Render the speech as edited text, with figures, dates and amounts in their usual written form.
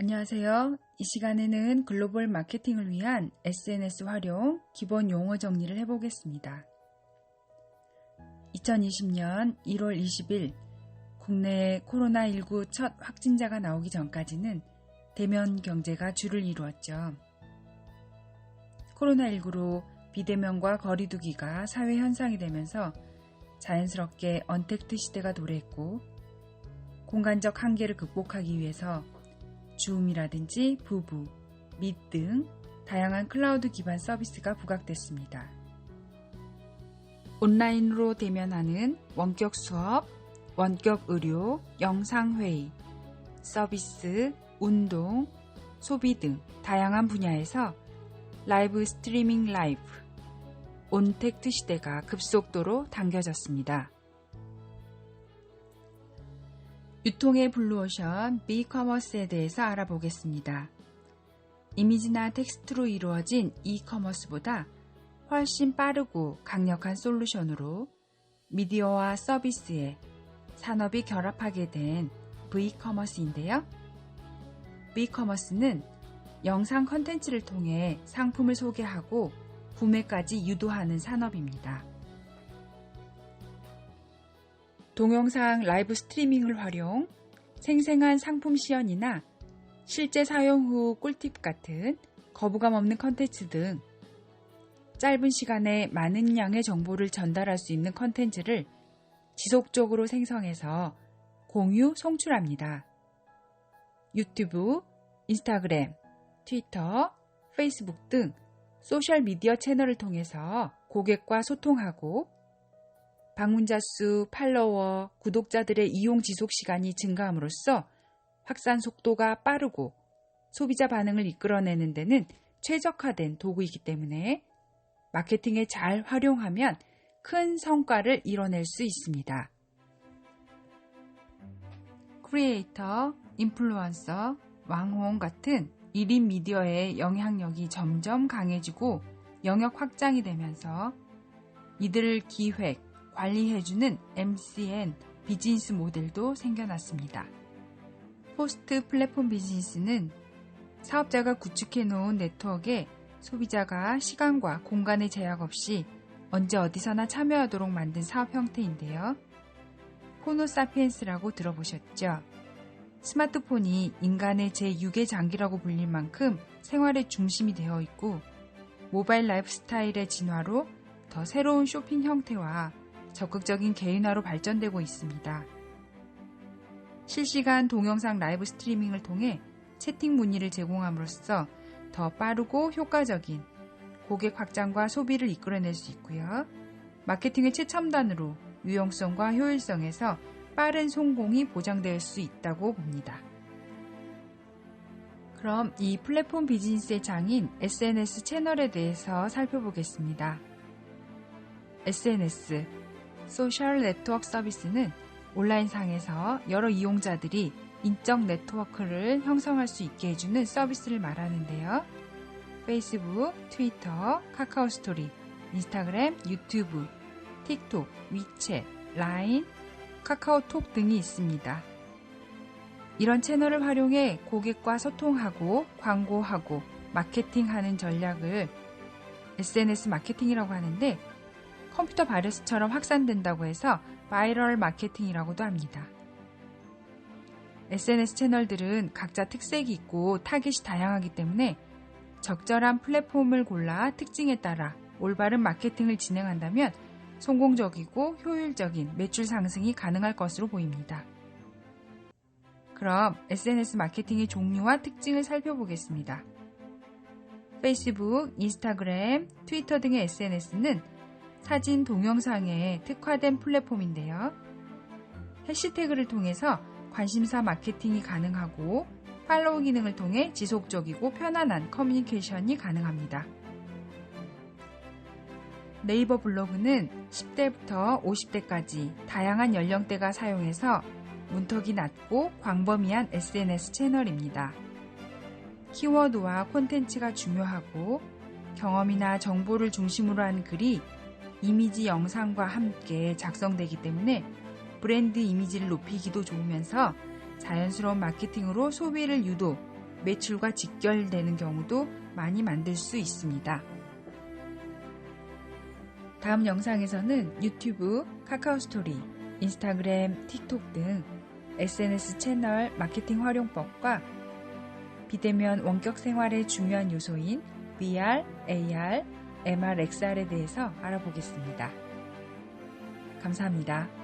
안녕하세요. 이 시간에는 글로벌 마케팅을 위한 SNS 활용 기본 용어 정리를 해보겠습니다. 2020년 1월 20일 국내에 코로나19 첫 확진자가 나오기 전까지는 대면 경제가 주를 이루었죠. 코로나19로 비대면과 거리두기가 사회 현상이 되면서 자연스럽게 언택트 시대가 도래했고 공간적 한계를 극복하기 위해서 줌이라든지 부부, 밋 등 다양한 클라우드 기반 서비스가 부각됐습니다. 온라인으로 대면하는 원격 수업, 원격 의료, 영상회의, 서비스, 운동, 소비 등 다양한 분야에서 라이브 스트리밍 라이브, 온택트 시대가 급속도로 당겨졌습니다. 유통의 블루오션 비커머스에 대해서 알아보겠습니다. 이미지나 텍스트로 이루어진 이커머스보다 훨씬 빠르고 강력한 솔루션으로 미디어와 서비스에 산업이 결합하게 된 V커머스인데요. V커머스는 영상 컨텐츠를 통해 상품을 소개하고 구매까지 유도하는 산업입니다. 동영상 라이브 스트리밍을 활용, 생생한 상품 시연이나 실제 사용 후 꿀팁 같은 거부감 없는 컨텐츠 등 짧은 시간에 많은 양의 정보를 전달할 수 있는 컨텐츠를 지속적으로 생성해서 공유, 송출합니다. 유튜브, 인스타그램, 트위터, 페이스북 등 소셜미디어 채널을 통해서 고객과 소통하고 방문자 수, 팔로워, 구독자들의 이용 지속 시간이 증가함으로써 확산 속도가 빠르고 소비자 반응을 이끌어내는 데는 최적화된 도구이기 때문에 마케팅에 잘 활용하면 큰 성과를 이뤄낼 수 있습니다. 크리에이터, 인플루언서,網紅같은 1인 미디어의 영향력이 점점 강해지고 영역 확장이 되면서 이들을 기획, 관리해주는 MCN 비즈니스 모델도 생겨났습니다. 포스트 플랫폼 비즈니스는 사업자가 구축해놓은 네트워크에 소비자가 시간과 공간의 제약 없이 언제 어디서나 참여하도록 만든 사업 형태인데요. 호모사피엔스라고 들어보셨죠? 스마트폰이 인간의 제6의 장기라고 불릴 만큼 생활의 중심이 되어 있고 모바일 라이프 스타일의 진화로 더 새로운 쇼핑 형태와 적극적인 개인화로 발전되고 있습니다. 실시간 동영상 라이브 스트리밍을 통해 채팅 문의를 제공함으로써 더 빠르고 효과적인 고객 확장과 소비를 이끌어낼 수 있고요. 마케팅의 최첨단으로 유용성과 효율성에서 빠른 성공이 보장될 수 있다고 봅니다. 그럼 이 플랫폼 비즈니스의 장인 SNS 채널에 대해서 살펴보겠습니다. SNS 소셜 네트워크 서비스는 온라인상에서 여러 이용자들이 인적 네트워크를 형성할 수 있게 해주는 서비스를 말하는데요. 페이스북, 트위터, 카카오 스토리, 인스타그램, 유튜브, 틱톡, 위챗, 라인, 카카오톡 등이 있습니다. 이런 채널을 활용해 고객과 소통하고 광고하고 마케팅하는 전략을 SNS 마케팅이라고 하는데 컴퓨터 바이러스처럼 확산된다고 해서 바이럴 마케팅이라고도 합니다. SNS 채널들은 각자 특색이 있고 타깃이 다양하기 때문에 적절한 플랫폼을 골라 특징에 따라 올바른 마케팅을 진행한다면 성공적이고 효율적인 매출 상승이 가능할 것으로 보입니다. 그럼 SNS 마케팅의 종류와 특징을 살펴보겠습니다. 페이스북, 인스타그램, 트위터 등의 SNS는 사진, 동영상에 특화된 플랫폼인데요. 해시태그를 통해서 관심사 마케팅이 가능하고 팔로우 기능을 통해 지속적이고 편안한 커뮤니케이션이 가능합니다. 네이버 블로그는 10대부터 50대까지 다양한 연령대가 사용해서 문턱이 낮고 광범위한 SNS 채널입니다. 키워드와 콘텐츠가 중요하고 경험이나 정보를 중심으로 한 글이 이미지 영상과 함께 작성되기 때문에 브랜드 이미지를 높이기도 좋으면서 자연스러운 마케팅으로 소비를 유도, 매출과 직결되는 경우도 많이 만들 수 있습니다. 다음 영상에서는 유튜브, 카카오 스토리, 인스타그램, 틱톡 등 SNS 채널 마케팅 활용법과 비대면 원격 생활의 중요한 요소인 VR, AR, MR, XR에 대해서 알아보겠습니다. 감사합니다.